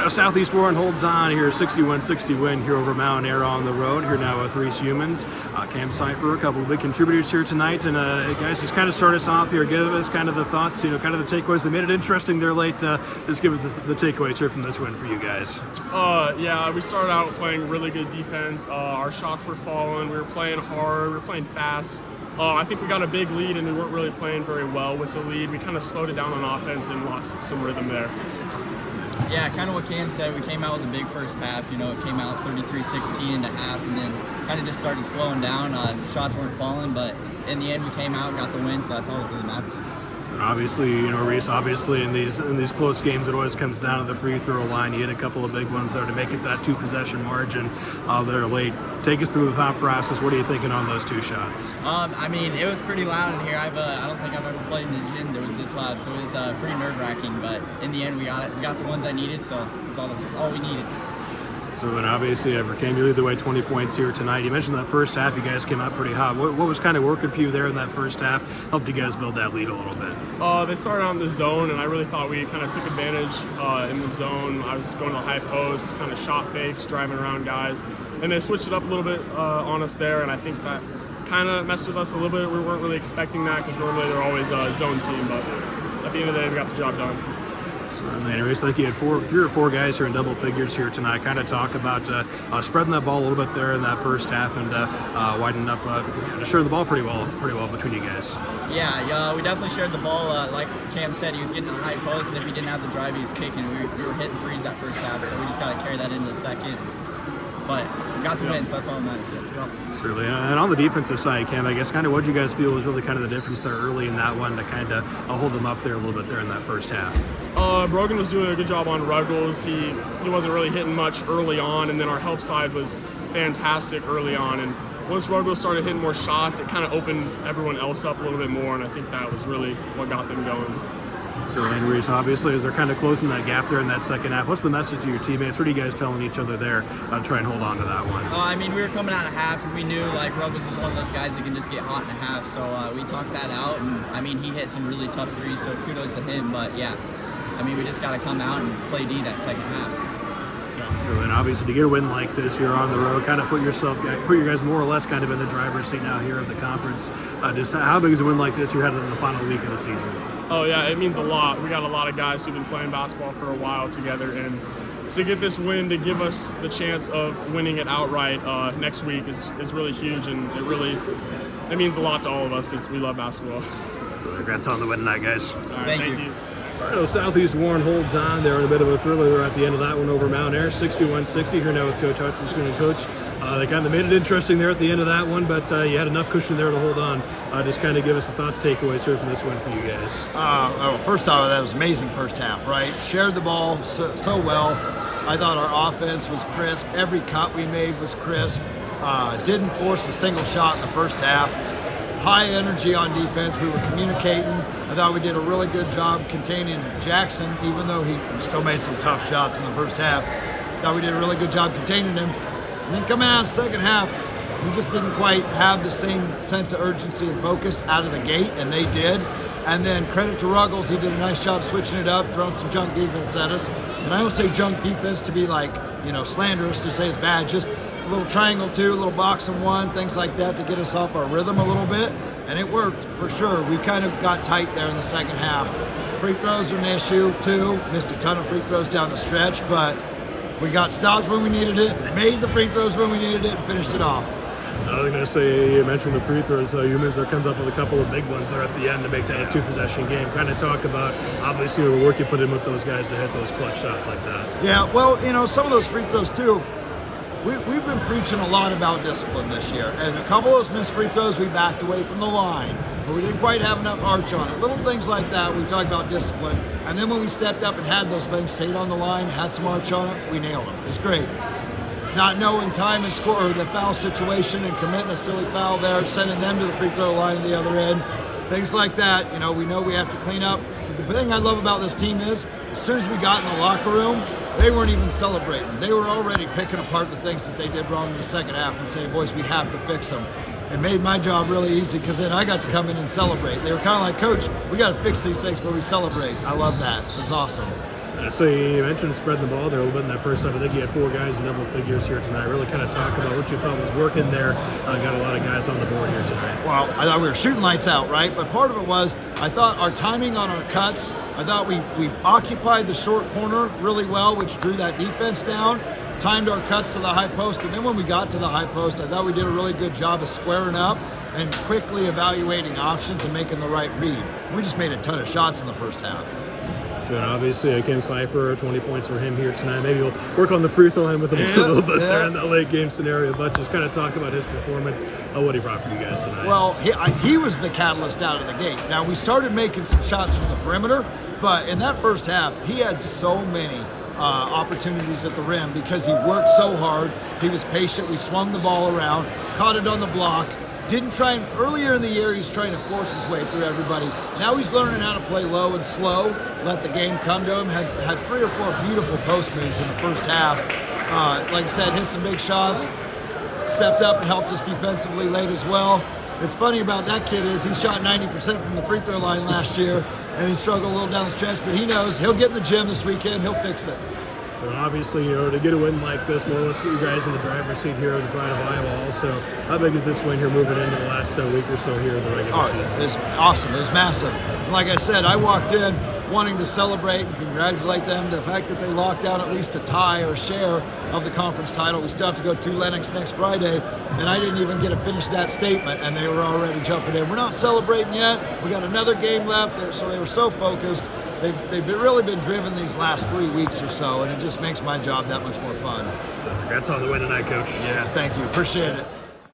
Southeast Warren holds on here, 61-60 win here over Mount Air on the road. Here now with Reese Humans, Cam Cipher, a couple of big contributors here tonight. And guys, just kind of start us off here. Give us kind of the thoughts, kind of the takeaways. They made it interesting there late. Just give us the takeaways here from this win for you guys. Yeah, we started out playing really good defense. Our shots were falling. We were playing hard. We were playing fast. I think we got a big lead and we weren't really playing very well with the lead. We kind of slowed it down on offense and lost some rhythm there. Yeah, kind of what Cam said. We came out with a big first half. It came out 33-16 into half, and then kind of just started slowing down. Shots weren't falling, but in the end we came out and got the win, so that's all that really matters. Obviously, Reese, obviously in these close games, it always comes down to the free throw line. You hit a couple of big ones there to make it that 2-possession margin there late. Take us through the thought process. What are you thinking on those two shots? It was pretty loud in here. I don't think I've ever played in a gym that was this loud, so it was pretty nerve-wracking. But in the end, we got it. We got the ones I needed, so it's all we needed. So then obviously, Cam, you lead the way 20 points here tonight. You mentioned that first half, you guys came out pretty hot. What was kind of working for you there in that first half? Helped you guys build that lead a little bit? They started on the zone, and I really thought we kind of took advantage in the zone. I was going to high posts, kind of shot fakes, driving around guys. And they switched it up a little bit on us there, and I think that kind of messed with us a little bit. We weren't really expecting that because normally they're always a zone team, but at the end of the day, we got the job done. Anyways, I think you had 3 or 4 guys here in double figures here tonight. Kind of talk about spreading that ball a little bit there in that first half and widening up, sharing the ball pretty well between you guys. Yeah, we definitely shared the ball. Like Cam said, he was getting a high post, and if he didn't have the drive, he was kicking. We were hitting threes that first half, so we just got to carry that into the second. But we got the win, so that's all that matters. Certainly. And on the defensive side, Cam, I guess kind of what you guys feel was really kind of the difference there early in that one to kind of hold them up there a little bit there in that first half? Brogan was doing a good job on Ruggles. He wasn't really hitting much early on, and then our help side was fantastic early on. And once Ruggles started hitting more shots, it kind of opened everyone else up a little bit more, and I think that was really what got them going. So, Reese, obviously, as they're kind of closing that gap there in that second half, what's the message to your teammates? What are you guys telling each other there to try and hold on to that one? We were coming out of half, and we knew Ruggles was one of those guys that can just get hot in a half. So we talked that out, and he hit some really tough threes. So kudos to him. But yeah, we just got to come out and play D that second half. And obviously, to get a win like this, you're on the road. Kind of put your guys more or less kind of in the driver's seat now here of the conference. Just how big is a win like this? You're headed in the final week of the season. Oh yeah, it means a lot. We got a lot of guys who've been playing basketball for a while together, and to get this win to give us the chance of winning it outright next week is really huge, and it means a lot to all of us because we love basketball. So congrats on the win tonight, guys. All right, thank you. All right, Southeast Warren holds on. They're in a bit of a thriller there at the end of that one over Mount Air, 61-60. Here now with Coach Hutchinson and Coach. They kind of made it interesting there at the end of that one, but you had enough cushion there to hold on. Just kind of give us the thoughts, takeaways here from this win for you guys. First off, that was amazing first half, right? Shared the ball so well. I thought our offense was crisp. Every cut we made was crisp. Didn't force a single shot in the first half. High energy on defense. We were communicating. I thought we did a really good job containing Jackson, even though he still made some tough shots in the first half. Thought we did a really good job containing him. And then coming out of the second half, we just didn't quite have the same sense of urgency and focus out of the gate, and they did. And then credit to Ruggles, he did a nice job switching it up, throwing some junk defense at us. And I don't say junk defense to be slanderous, to say it's bad, just a little triangle 2, a little box and 1, things like that to get us off our rhythm a little bit. And it worked for sure. We kind of got tight there in the second half. Free throws were an issue too. Missed a ton of free throws down the stretch, but we got stops when we needed it, made the free throws when we needed it, and finished it off. I was going to say, you mentioned the free throws. Humans there comes up with a couple of big ones there at the end to make that a 2-possession game. Kind of talk about, obviously, the work you put in with those guys to hit those clutch shots like that. Yeah, well, some of those free throws too, we've been preaching a lot about discipline this year. And a couple of those missed free throws, we backed away from the line. But we didn't quite have enough arch on it. Little things like that, we talked about discipline. And then when we stepped up and had those things, stayed on the line, had some arch on it, we nailed them. It was great. Not knowing time and score, or the foul situation and committing a silly foul there, sending them to the free throw line at the other end. Things like that, we know we have to clean up. But the thing I love about this team is, as soon as we got in the locker room, they weren't even celebrating. They were already picking apart the things that they did wrong in the second half and saying, boys, we have to fix them. It made my job really easy because then I got to come in and celebrate. They were kind of like, Coach, we got to fix these things before we celebrate. I love that. It's awesome. So you mentioned spreading the ball there a little bit in that first half. I think you had 4 guys in double figures here tonight. Really kind of talk about what you thought was working there. Got a lot of guys on the board here tonight. Well, I thought we were shooting lights out, right? But part of it was I thought our timing on our cuts, I thought we occupied the short corner really well, which drew that defense down, timed our cuts to the high post, and then when we got to the high post, I thought we did a really good job of squaring up and quickly evaluating options and making the right read. We just made a ton of shots in the first half. So obviously, Kim Cypher, 20 points for him here tonight. Maybe we'll work on the free throw line with him a little bit there in that late game scenario, but just kind of talk about his performance, what he brought for you guys tonight. Well, he was the catalyst out of the gate. Now, we started making some shots from the perimeter, but in that first half, he had so many opportunities at the rim because he worked so hard. He was patient. We swung the ball around, caught it on the block. Didn't try and earlier in the year he's trying to force his way through everybody. Now he's learning how to play low and slow, let the game come to him. Had 3 or 4 beautiful post moves in the first half. Like I said, hit some big shots, stepped up and helped us defensively late as well. It's funny about that kid is he shot 90% from the free throw line last year and he struggled a little down the stretch, but he knows he'll get in the gym this weekend, he'll fix it. So obviously, to get a win like this, more or less put you guys in the driver's seat here in the Pride of Iowa also. How big is this win here moving into the last week or so here in the regular season? It was awesome. It was massive. And like I said, I walked in wanting to celebrate and congratulate them. The fact that they locked down at least a tie or share of the conference title. We still have to go to Lennox next Friday, and I didn't even get to finish that statement, and they were already jumping in. We're not celebrating yet. We got another game left, so they were so focused. They've really been driven these last 3 weeks or so, and it just makes my job that much more fun. So congrats on the win tonight, Coach. Yeah, thank you. Appreciate it.